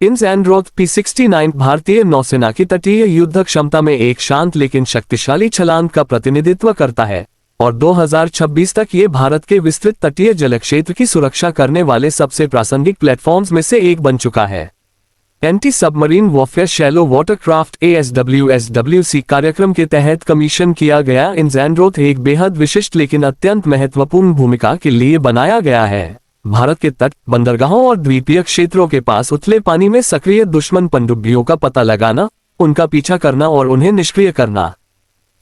इंज़ैंड्रोथ P69 भारतीय नौसेना की तटीय युद्ध क्षमता में एक शांत लेकिन शक्तिशाली छलांग का प्रतिनिधित्व करता है और 2026 तक ये भारत के विस्तृत तटीय जलक्षेत्र की सुरक्षा करने वाले सबसे प्रासंगिक प्लेटफॉर्म्स में से एक बन चुका है। Anti submarine warfare shallow watercraft ASWSWC कार्यक्रम के तहत कमीशन किया गया इंज़ैंड्रोथ एक बेहद विशिष्ट लेकिन अत्यंत महत्वपूर्ण भूमिका के लिए बनाया गया है। भारत के तट, बंदरगाहों और द्वीपीय क्षेत्रों के पास उथले पानी में सक्रिय दुश्मन पनडुब्बियों का पता लगाना, उनका पीछा करना और उन्हें निष्क्रिय करना।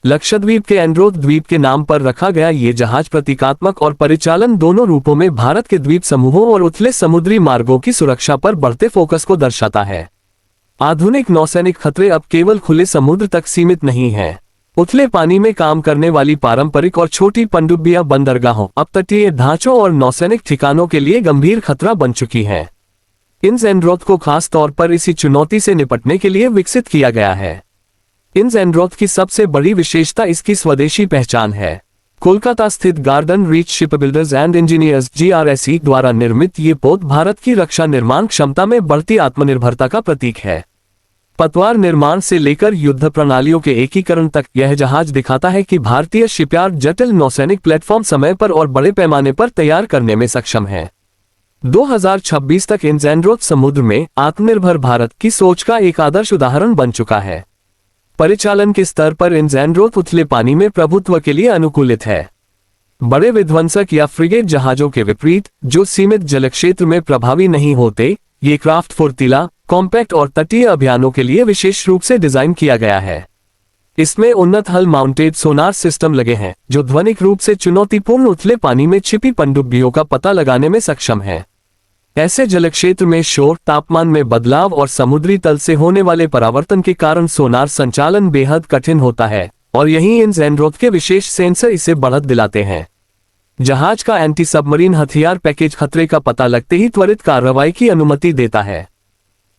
लक्षद्वीप के एंड्रोथ द्वीप के नाम पर रखा गया ये जहाज प्रतीकात्मक और परिचालन दोनों रूपों में भारत के द्वीप समूहों और उथले समुद्री मार्गों की सुरक्षा पर बढ़ते फोकस को दर्शाता है। आधुनिक नौसैनिक खतरे अब केवल खुले समुद्र तक सीमित नहीं हैं। उथले पानी में काम करने वाली पारंपरिक और छोटी पनडुब्बियां बंदरगाहों, अपतटीय ढांचों और नौसैनिक ठिकानों के लिए गंभीर खतरा बन चुकी हैं। इंज़ैंड्रोथ को खास तौर पर इसी चुनौती से निपटने के लिए विकसित किया गया है। इंज़ैंड्रोथ की सबसे बड़ी विशेषता इसकी स्वदेशी पहचान है। कोलकाता स्थित garden reach shipbuilders and engineers GRSE द्वारा निर्मित ये पोत भारत की रक्षा निर्माण क्षमता में बढ़ती आत्मनिर्भरता का प्रतीक है। पतवार निर्माण से लेकर युद्ध प्रणालियों के एकीकरण तक, यह जहाज दिखाता है कि भारतीय शिपयार्ड जटिल नौसैनिक प्लेटफॉर्म समय पर और बड़े पैमाने पर तैयार करने में सक्षम है। 2026 तक इंज़ैंड्रोथ समुद्र में आत्मनिर्भर भारत की सोच का एक आदर्श उदाहरण बन चुका है। परिचालन के स्तर पर इंज़ैंड्रोथ उथले पानी में प्रभुत्व के लिए अनुकूलित है। बड़े विध्वंसक या फ्रिगेट जहाजों के विपरीत, जो सीमित जलक्षेत्र में प्रभावी नहीं होते, ये क्राफ्ट फुर्तीला, कॉम्पैक्ट और तटीय अभियानों के लिए विशेष रूप से डिजाइन किया गया है। इसमें उन्नत हल माउंटेड सोनार सिस्टम लगे हैं, जो ध्वनिक रूप से चुनौतीपूर्ण उथले पानी में छिपी पनडुब्बियों का पता लगाने में सक्षम है। ऐसे जलक्षेत्र में शोर, तापमान में बदलाव और समुद्री तल से होने वाले परावर्तन के कारण सोनार संचालन बेहद कठिन होता है, और यहीं इंज़ैंड्रोथ के विशेष सेंसर इसे बढ़त दिलाते हैं। जहाज का एंटी सबमरीन हथियार पैकेज खतरे का पता लगते ही त्वरित कार्रवाई की अनुमति देता है।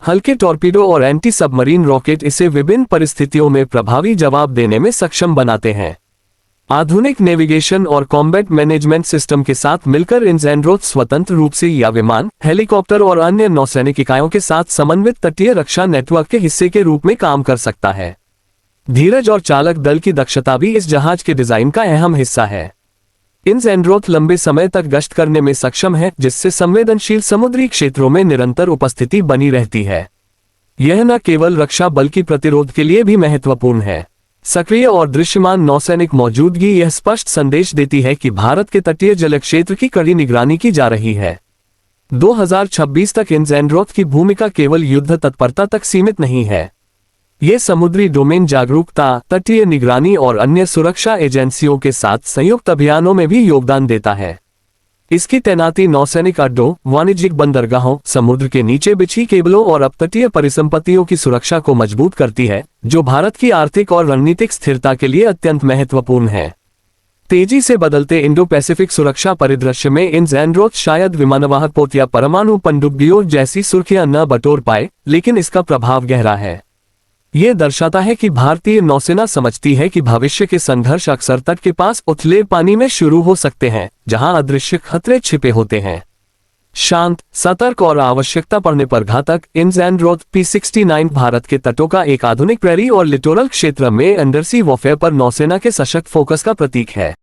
हल्के टॉर्पीडो और एंटी सबमरीन रॉकेट इसे विभिन्न परिस्थितियों में प्रभावी जवाब देने में सक्षम बनाते हैं। आधुनिक नेविगेशन और कॉम्बैट मैनेजमेंट सिस्टम के साथ मिलकर इंज़ैंड्रोथ स्वतंत्र रूप से या विमान, हेलीकॉप्टर और अन्य नौसैनिक इकाइयों के साथ समन्वित तटीय रक्षा नेटवर्क के हिस्से के रूप में काम कर सकता है। धीरज और चालक दल की दक्षता भी इस जहाज के डिजाइन का अहम हिस्सा है। इंज़ैंड्रोथ लंबे समय तक गश्त करने में सक्षम है, जिससे संवेदनशील समुद्री क्षेत्रों में निरंतर उपस्थिति बनी रहती है। यह न केवल रक्षा बल्कि प्रतिरोध के लिए भी महत्वपूर्ण है। सक्रिय और दृश्यमान नौसैनिक मौजूदगी यह स्पष्ट संदेश देती है कि भारत के तटीय जलक्षेत्र की कड़ी निगरानी की जा रही है। 2026 तक इंज़ैंड्रोथ की भूमिका केवल युद्ध तत्परता तक सीमित नहीं है। ये समुद्री डोमेन जागरूकता, तटीय निगरानी और अन्य सुरक्षा एजेंसियों के साथ संयुक्त अभियानों में भी योगदान देता है। इसकी तैनाती नौसैनिक अड्डों, वाणिज्यिक बंदरगाहों, समुद्र के नीचे बिछी केबलों और अपतटीय परिसंपत्तियों की सुरक्षा को मजबूत करती है, जो भारत की आर्थिक और रणनीतिक स्थिरता के लिए अत्यंत महत्वपूर्ण है। तेजी से बदलते इंडो पैसिफिक सुरक्षा परिदृश्य में इंज़ैंड्रोथ शायद विमानवाहक पोत या परमाणु पनडुब्बियों जैसी सुर्खियां न बटोर पाए, लेकिन इसका प्रभाव गहरा है। ये दर्शाता है कि भारतीय नौसेना समझती है कि भविष्य के संघर्ष अक्सर तट के पास उथले पानी में शुरू हो सकते हैं, जहां अदृश्य खतरे छिपे होते हैं। शांत, सतर्क और आवश्यकता पड़ने पर घातक, इंज़ैंड्रोथ P69 भारत के तटों का एक आधुनिक प्रेरी और लिटोरल क्षेत्र में अंडरसी वॉरफेयर पर नौसेना के सशक्त फोकस का प्रतीक है।